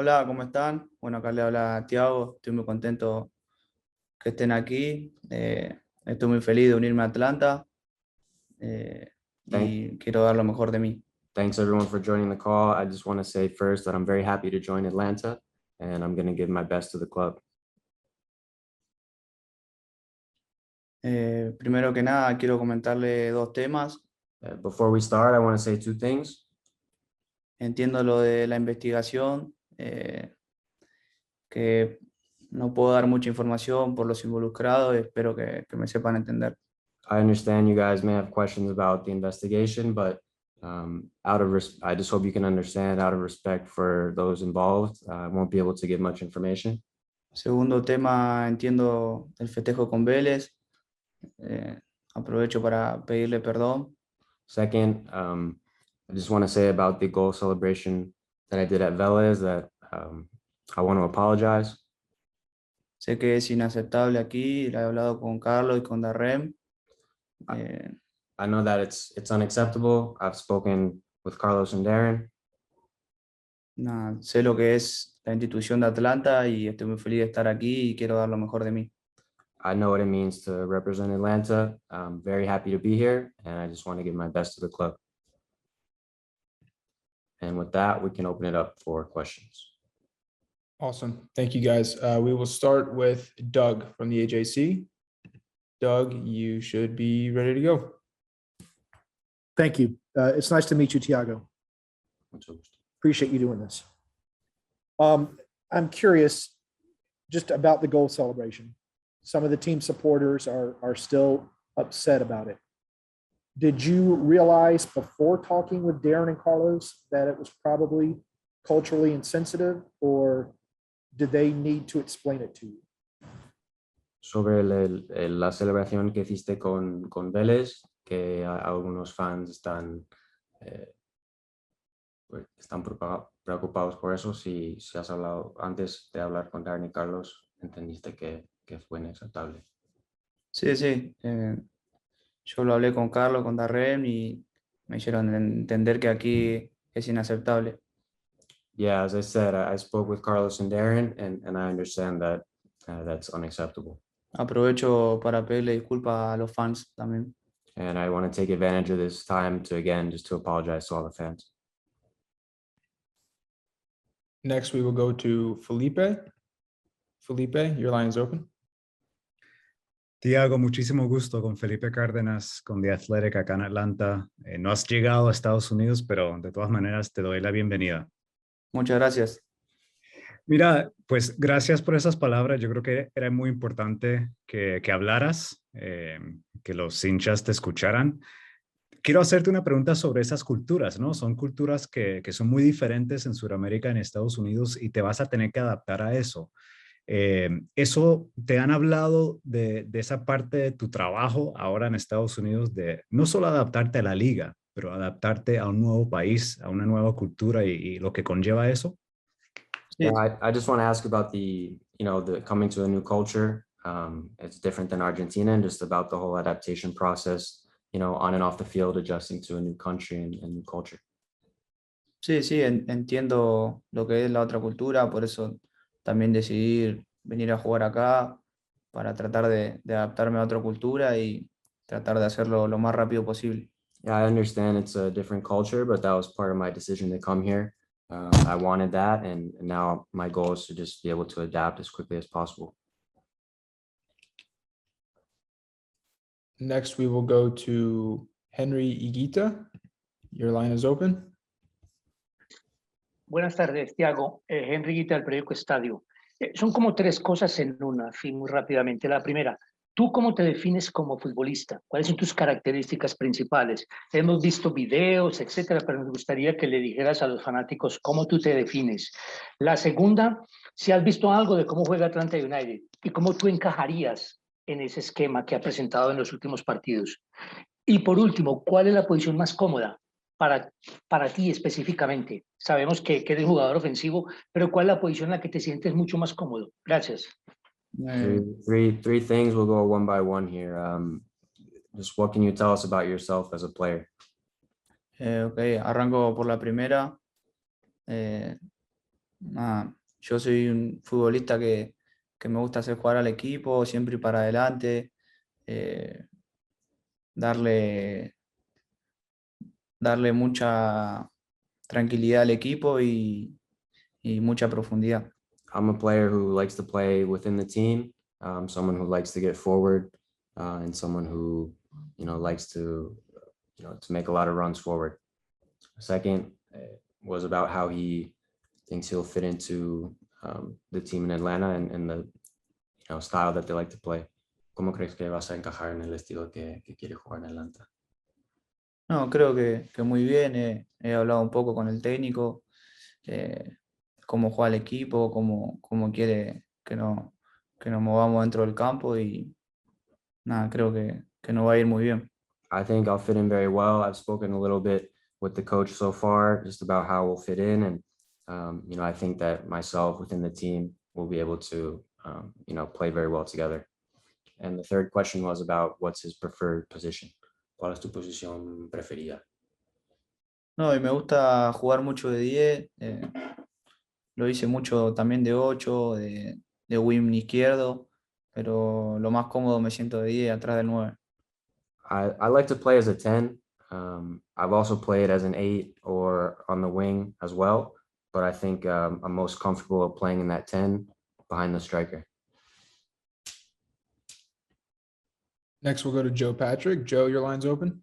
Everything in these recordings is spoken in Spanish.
Hola, ¿cómo están? Bueno, acá le habla Thiago, estoy muy contento que estén aquí. Estoy muy feliz de unirme a Atlanta Thank, y quiero dar lo mejor de mí. thanks everyone for joining the call. I just want to say first that I'm very happy to join Atlanta and I'm going to give my best to the club. Primero que nada, quiero comentarle dos temas. Before we start, I want to say two things. Entiendo lo de la investigación, que no puedo dar mucha información por los involucrados, espero que me sepan entender. I understand you guys may have questions about the investigation, but I just hope you can understand out of respect for those involved. I won't be able to give much information. Segundo tema, entiendo el festejo con Vélez. Aprovecho para pedirle perdón. Second, I just want to say about the goal celebration that I did at Vélez that I want to apologize. Sé que es inaceptable aquí, lo he hablado con Carlos y con Darrem. I know that it's unacceptable. I've spoken with Carlos and Darren. Sé lo que es la institución de Atlanta y estoy muy feliz de estar aquí y quiero dar lo mejor de mí. I know what it means to represent Atlanta. I'm very happy to be here, and I just want to give my best to the club. And with that, we can open it up for questions. Awesome. Thank you, guys. We will start with Doug from the AJC. Doug, you should be ready to go. Thank you. It's nice to meet you, Thiago. Appreciate you doing this. I'm curious just about the goal celebration. Some of the team supporters are still upset about it. Did you realize before talking with Darren and Carlos that it was probably culturally insensitive, or did they need to explain it to you? Sobre la celebración que hiciste con Vélez, que algunos fans están preocupados por eso. Si has hablado antes de hablar con Darren y Carlos, entendiste que fue inaceptable. Sí, sí. Yo lo hablé con Carlos, con Darrem y me hicieron entender que aquí es inaceptable. Yeah, as I said, I spoke with Carlos and Darren, and I understand that that's unacceptable. Aprovecho para pedirle disculpas a los fans también. And I want to take advantage of this time to, again, just to apologize to all the fans. Next, we will go to Felipe. Felipe, your line is open. Thiago, muchísimo gusto con Felipe Cárdenas, con The Athletic acá en Atlanta. No has llegado a Estados Unidos, pero de todas maneras te doy la bienvenida. Muchas gracias. Mira, pues gracias por esas palabras. Yo creo que era muy importante que hablaras, que los hinchas te escucharan. Quiero hacerte una pregunta sobre esas culturas, ¿no? Son culturas que son muy diferentes en Sudamérica, en Estados Unidos, y te vas a tener que adaptar a eso. ¿Eso te han hablado de esa parte de tu trabajo ahora en Estados Unidos, de no solo adaptarte a la liga, pero adaptarte a un nuevo país, a una nueva cultura y lo que conlleva eso? Yeah, I just want to ask about the coming to a new culture. It's different than Argentina, and just about the whole adaptation process, on and off the field, adjusting to a new country and new culture. Sí, sí, entiendo lo que es la otra cultura, por eso también decidí venir a jugar acá para tratar de adaptarme a otra cultura y tratar de hacerlo lo más rápido posible. Yeah, I understand it's a different culture, but that was part of my decision to come here. I wanted that, and now my goal is to just be able to adapt as quickly as possible. Next, we will go to Henry Higuita. Your line is open. Buenas tardes, Thiago. Henry Higuita del periódico Estadio. Son como tres cosas en una, así muy rápidamente. La primera, ¿tú cómo te defines como futbolista? ¿Cuáles son tus características principales? Hemos visto videos, etcétera, pero me gustaría que le dijeras a los fanáticos cómo tú te defines. La segunda, si has visto algo de cómo juega Atlanta United y cómo tú encajarías en ese esquema que ha presentado en los últimos partidos. Y por último, ¿cuál es la posición más cómoda para ti específicamente? Sabemos que eres jugador ofensivo, pero ¿cuál es la posición en la que te sientes mucho más cómodo? Gracias. Three things. We'll go one by one here. Just what can you tell us about yourself as a player? Ok, arranco por la primera. nada, yo soy un futbolista que me gusta hacer jugar al equipo, siempre ir para adelante, eh, darle, darle mucha tranquilidad al equipo y mucha profundidad. I'm a player who likes to play within the team, someone who likes to get forward, and someone who, likes to, to make a lot of runs forward. Second was about how he thinks he'll fit into the team in Atlanta and the style that they like to play. ¿Cómo crees que vas a encajar en el estilo que quiere jugar en Atlanta? No, creo que muy bien, he hablado un poco con el técnico, cómo juega el equipo, cómo quiere que nos movamos dentro del campo y nada, creo que nos va a ir muy bien. I think I'll fit in very well. I've spoken a little bit with the coach so far, just about how we'll fit in. And, I think that myself within the team will be able to, play very well together. And the third question was about what's his preferred position. ¿Cuál es tu posición preferida? No, y me gusta jugar mucho de 10, lo hice mucho también de 8, de wing izquierdo, pero lo más cómodo me siento de 10 atrás del 9. I like to play as a 10. I've also played as an 8 or on the wing as well, but I think I'm most comfortable playing in that 10 behind the striker. Next, we'll go to Joe Patrick. Joe, your line's open.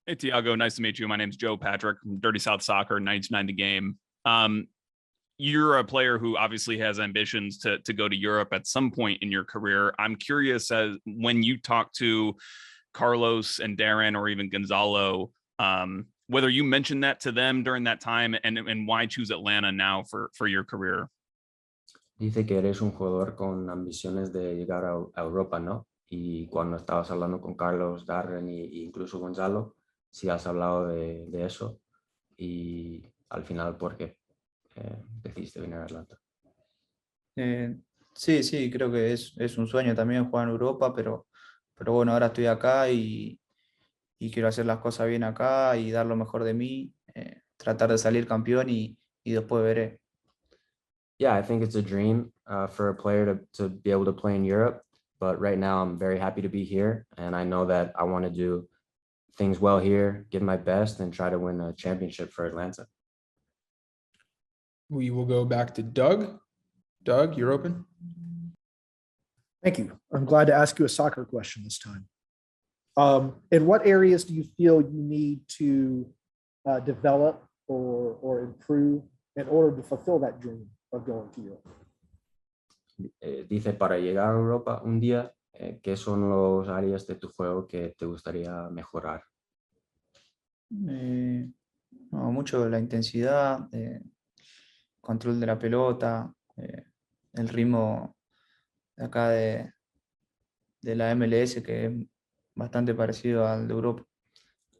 Hey, Thiago, nice to meet you. My name's Joe Patrick from Dirty South Soccer, 99 The Game. You're a player who obviously has ambitions to go to Europe at some point in your career. I'm curious, as when you talk to Carlos and Darren or even Gonzalo, whether you mentioned that to them during that time and why choose Atlanta now for your career. Dice que eres un jugador con ambiciones de llegar a Europa, ¿no? Y cuando estabas hablando con Carlos, Darren y incluso Gonzalo, sí has hablado de eso. Y al final, ¿por qué decidiste venir a Atlanta? Sí, creo que es un sueño también jugar en Europa, pero bueno, ahora estoy acá y quiero hacer las cosas bien acá y dar lo mejor de mí, tratar de salir campeón y después veré. Yeah, I think it's a dream for a player to be able to play in Europe. But right now, I'm very happy to be here. And I know that I want to do things well here, give my best, and try to win a championship for Atlanta. We will go back to Doug. Doug, you're open. Thank you. I'm glad to ask you a soccer question this time. In what areas do you feel you need to develop or improve in order to fulfill that dream of going to Europe? Dice, para llegar a Europa un día, ¿qué son los áreas de tu juego que te gustaría mejorar? No, mucho la intensidad, control de la pelota, el ritmo de acá de la MLS, que es bastante parecido al de Europa.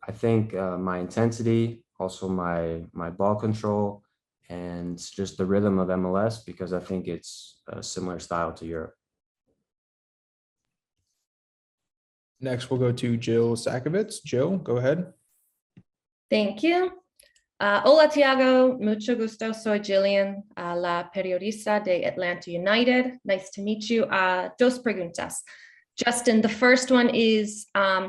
I think my intensity, also my ball control, and just the rhythm of MLS, because I think it's a similar style to Europe. Next, we'll go to Jill Sakovits. Jill, go ahead. Thank you. Hola, Thiago. Mucho gusto. Soy Jillian, la periodista de Atlanta United. Nice to meet you. Dos preguntas. Justin, the first one is,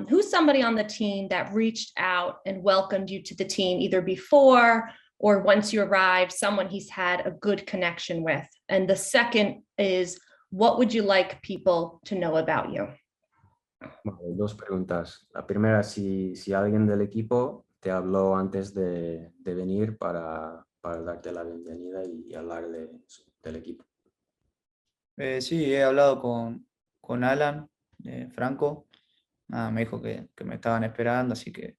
who's somebody on the team that reached out and welcomed you to the team either before or once you arrived, someone he's had a good connection with? And the second is, what would you like people to know about you? Vale, dos preguntas. La primera, si alguien del equipo te habló antes de venir para darte la bienvenida y hablar del equipo. Sí, he hablado con Alan Franco. Me dijo que me estaban esperando, así que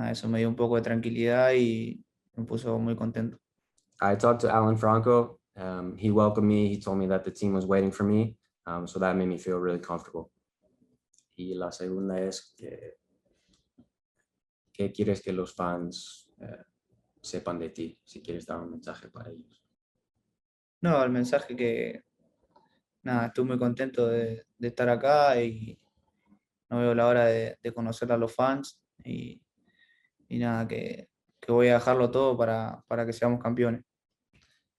eso me dio un poco de tranquilidad y me puso muy contento. I talked to Alan Franco. He welcomed me. He told me that the team was waiting for me. So that made me feel really comfortable. Y la segunda es ¿qué quieres que los fans sepan de ti? Si quieres dar un mensaje para ellos. No, el mensaje que, estoy muy contento de estar acá y no veo la hora de conocer a los fans y que voy a dejarlo todo para que seamos campeones.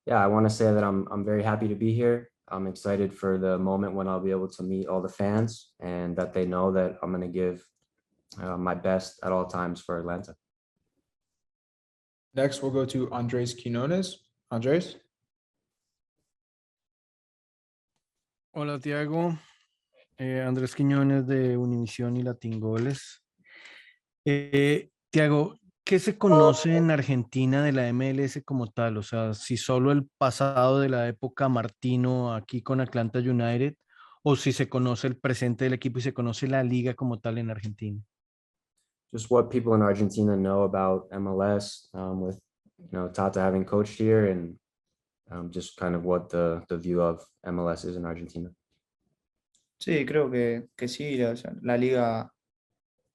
Yeah, I want to say that I'm very happy to be here. I'm excited for the moment when I'll be able to meet all the fans and that they know that I'm going to give my best at all times for Atlanta. Next, we'll go to Andres Quinones. Andres? Hola, Thiago. Andrés Quiñones de Univisión y Latingoles. Thiago, ¿qué se conoce en Argentina de la MLS como tal? O sea, si solo el pasado de la época Martino aquí con Atlanta United, o si se conoce el presente del equipo y se conoce la liga como tal en Argentina. Just what people in Argentina know about MLS with, Tata having coached here and just kind of what the view of MLS is in Argentina. Sí, creo que sí, o sea, la liga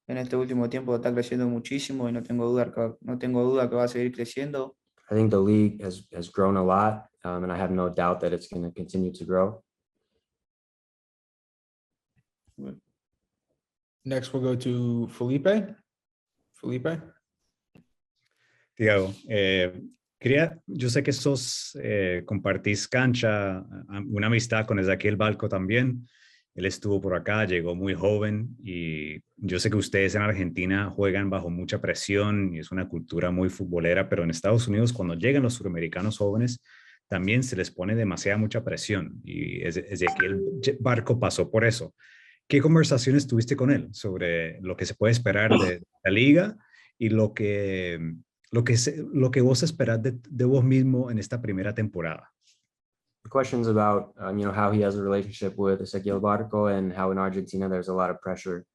en este último tiempo está creciendo muchísimo y no tengo duda que va a seguir creciendo. I think the league has grown a lot, and I have no doubt that it's going to continue to grow. Next, we'll go to Felipe. Felipe? Tiago, yo sé que compartís cancha, una amistad con Ezequiel Balco también. Él estuvo por acá, llegó muy joven y yo sé que ustedes en Argentina juegan bajo mucha presión y es una cultura muy futbolera, pero en Estados Unidos cuando llegan los suramericanos jóvenes también se les pone mucha presión y Ezequiel Balco pasó por eso. ¿Qué conversaciones tuviste con él sobre lo que se puede esperar de la liga y lo que vos esperás de vos mismo en esta primera temporada? The question's about, how he has a relationship with Ezequiel Barco and how in Argentina there's a lot of pressure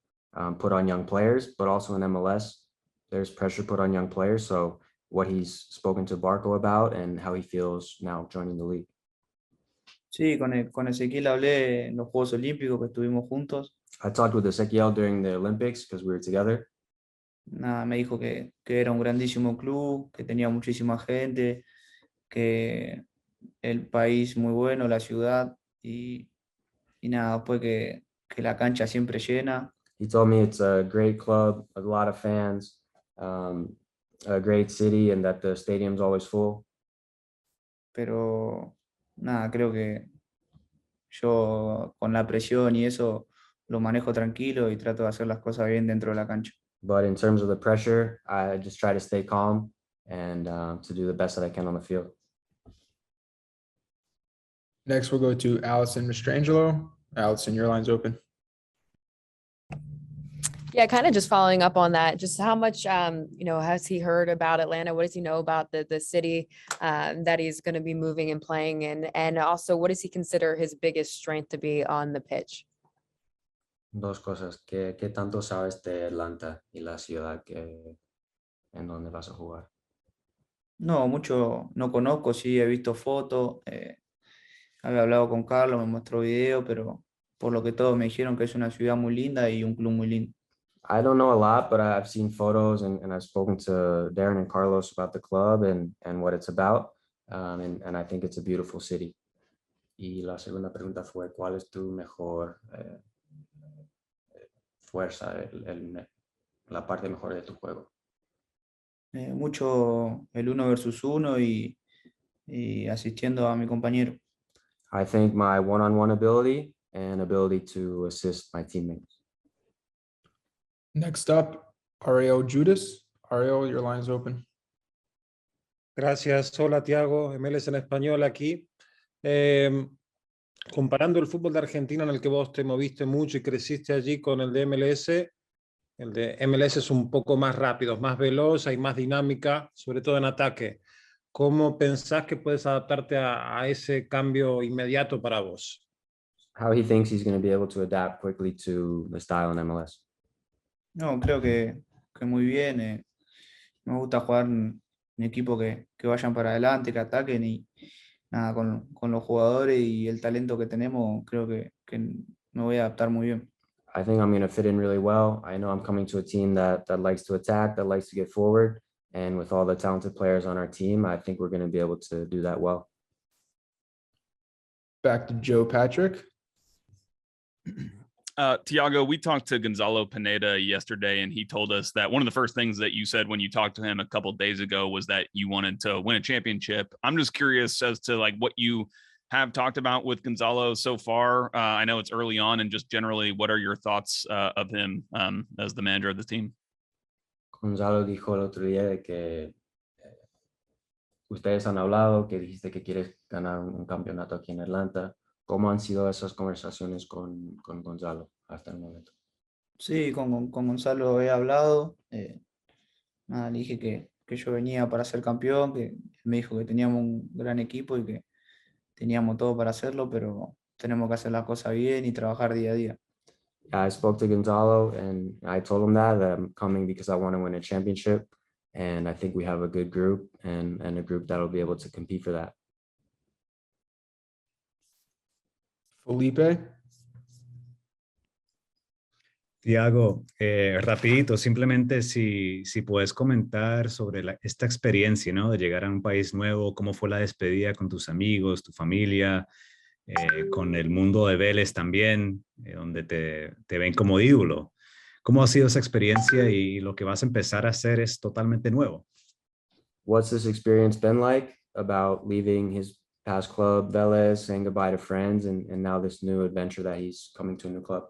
put on young players, but also in MLS there's pressure put on young players. So what he's spoken to Barco about and how he feels now joining the league. Sí, con Ezequiel hablé en los Juegos Olímpicos que estuvimos juntos. I talked with Ezequiel during the Olympics because we were together. Nada, me dijo que era un grandísimo club, que tenía muchísima gente, que el país muy bueno, la ciudad y nada, después que la cancha siempre llena. He told me it's a great club, a lot of fans, a great city, and that the stadium's always full. Pero nada, creo que yo con la presión y eso lo manejo tranquilo y trato de hacer las cosas bien dentro de la cancha. But in terms of the pressure, I just try to stay calm and to do the best that I can on the field. Next, we'll go to Allison Mastrangelo. Allison, your line's open. Yeah, kind of just following up on that, just how much, has he heard about Atlanta? What does he know about the city that he's going to be moving and playing in? And also, what does he consider his biggest strength to be on the pitch? Dos cosas. ¿Qué tanto sabes de Atlanta y la ciudad en donde vas a jugar? No, mucho no conozco, sí he visto fotos, había hablado con Carlos, me mostró video, pero por lo que todos me dijeron que es una ciudad muy linda y un club muy lindo. I don't know a lot, but I've seen photos and I've spoken to Darren and Carlos about the club and what it's about. And I think it's a beautiful city. Y la segunda pregunta fue, ¿cuál es tu mejor fuerza, la parte mejor de tu juego? Mucho el 1 versus 1 y asistiendo a mi compañero. I think my one-on-one ability and ability to assist my teammates. Next up, Ariel Judas. Ariel, your line's open. Gracias. Hola, Thiago. MLS en español aquí. Comparando el fútbol de Argentina en el que vos te moviste mucho y creciste allí con el de MLS, el de MLS es un poco más rápido, más veloz, hay más dinámica, sobre todo en ataque. ¿Cómo pensás que puedes adaptarte a ese cambio inmediato para vos? How he thinks he's going to be able to adapt quickly to the style in MLS. No, creo que muy bien. Me gusta jugar en equipo que vayan para adelante, que ataquen y nada, con los jugadores y el talento que tenemos, creo que me voy a adaptar muy bien. I think I'm going to fit in really well. I know I'm coming to a team that likes to attack, that likes to get forward. And with all the talented players on our team, I think we're going to be able to do that well. Back to Joe Patrick. Thiago, we talked to Gonzalo Pineda yesterday, and he told us that one of the first things that you said when you talked to him a couple of days ago was that you wanted to win a championship. I'm just curious as to like what you have talked about with Gonzalo so far. I know it's early on, and just generally, what are your thoughts of him as the manager of the team? Gonzalo dijo el otro día de que ustedes han hablado, que dijiste que quieres ganar un campeonato aquí en Atlanta. ¿Cómo han sido esas conversaciones con Gonzalo hasta el momento? Sí, con Gonzalo he hablado. Nada, le dije que yo venía para ser campeón, que me dijo que teníamos un gran equipo y que teníamos todo para hacerlo, pero tenemos que hacer las cosas bien y trabajar día a día. I spoke to Gonzalo and I told him that I'm coming because I want to win a championship. And I think we have a good group and a group that'll be able to compete for that. Felipe? Thiago, rapidito, simplemente si puedes comentar sobre esta experiencia, ¿no? De llegar a un país nuevo, cómo fue la despedida con tus amigos, tu familia, con el mundo de Vélez también, donde te ven como ídolo. ¿Cómo ha sido esa experiencia y lo que vas a empezar a hacer es totalmente nuevo? What's this experience been like about leaving his past club, Vélez, saying goodbye to friends, and now this new adventure that he's coming to a new club?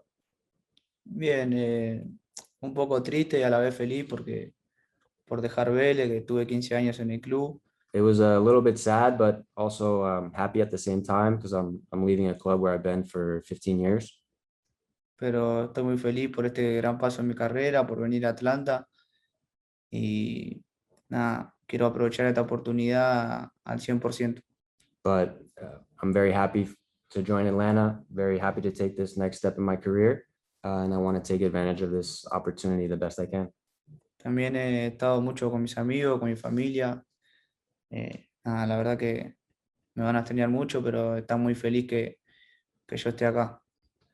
Bien, un poco triste y a la vez feliz por dejar Vélez, que tuve 15 años en el club. It was a little bit sad, but also happy at the same time because I'm leaving a club where I've been for 15 years. Pero estoy muy feliz por este gran paso en mi carrera, por venir a Atlanta. Y nada, quiero aprovechar esta oportunidad al 100%. But I'm very happy to join Atlanta, very happy to take this next step in my career, and I want to take advantage of this opportunity the best I can. También he estado mucho con mis amigos, con mi familia. Nada, la verdad que me van a extrañar mucho, pero están muy feliz que yo esté acá.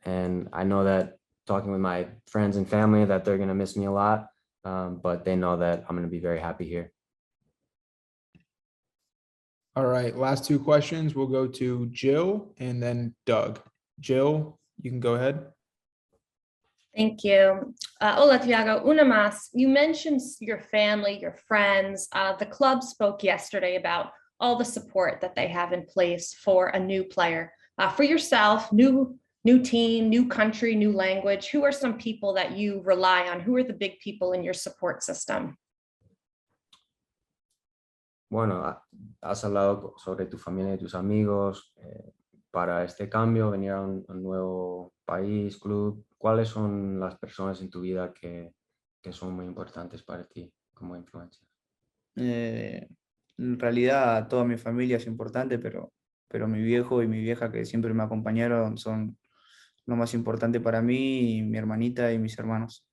And I know that talking with my friends and family that they're going to miss me a lot, but they know that I'm going to be very happy here. All right, last two questions. We'll go to Jill and then Doug. Jill, you can go ahead. Thank you. Hola, Thiago. Una más. You mentioned your family, your friends. The club spoke yesterday about all the support that they have in place for a new player. For yourself, new team, new country, new language. Who are some people that you rely on? Who are the big people in your support system? Bueno, has hablado sobre tu familia y tus amigos. Para este cambio, venir a un nuevo país, club, ¿cuáles son las personas en tu vida que son muy importantes para ti como influencia? En realidad toda mi familia es importante, pero mi viejo y mi vieja que siempre me acompañaron son lo más importante para mí, y mi hermanita y mis hermanos.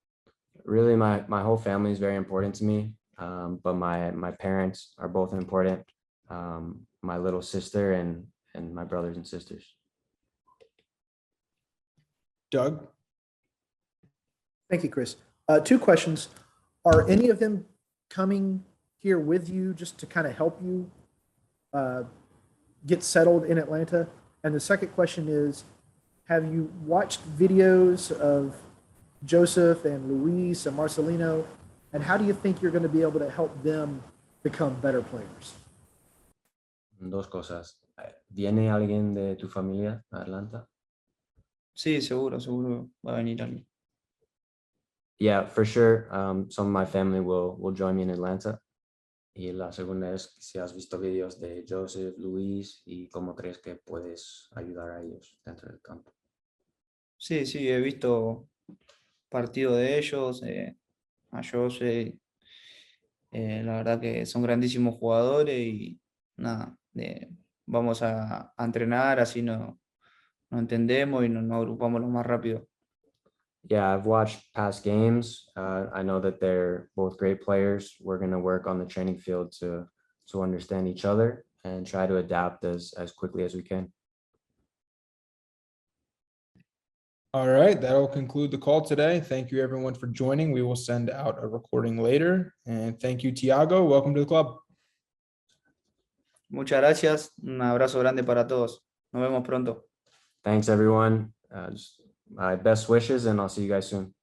Really, my whole family is very important to me, but my parents are both important. My little sister and my brothers and sisters. Doug? Thank you, Chris. Two questions. Are any of them coming here with you just to kind of help you get settled in Atlanta? And the second question is, have you watched videos of Joseph and Luis and Marcelino? And how do you think you're going to be able to help them become better players? Dos cosas. ¿Viene alguien de tu familia a Atlanta? Sí, seguro va a venir alguien. Yeah, for sure. Some of my family will join me in Atlanta. Y la segunda es si has visto videos de Joseph, Luis y cómo crees que puedes ayudar a ellos dentro del campo. Sí, he visto partidos de ellos, a Joseph. La verdad que son grandísimos jugadores y nada, vamos a entrenar, así nos entendemos y nos agrupamos lo más rápido. Yeah, I've watched past games. I know that they're both great players. We're going to work on the training field to understand each other and try to adapt as quickly as we can. All right, that'll conclude the call today. Thank you everyone for joining. We will send out a recording later. And thank you, Thiago. Welcome to the club. Muchas gracias. Un abrazo grande para todos. Nos vemos pronto. Thanks, everyone. Just best wishes, and I'll see you guys soon.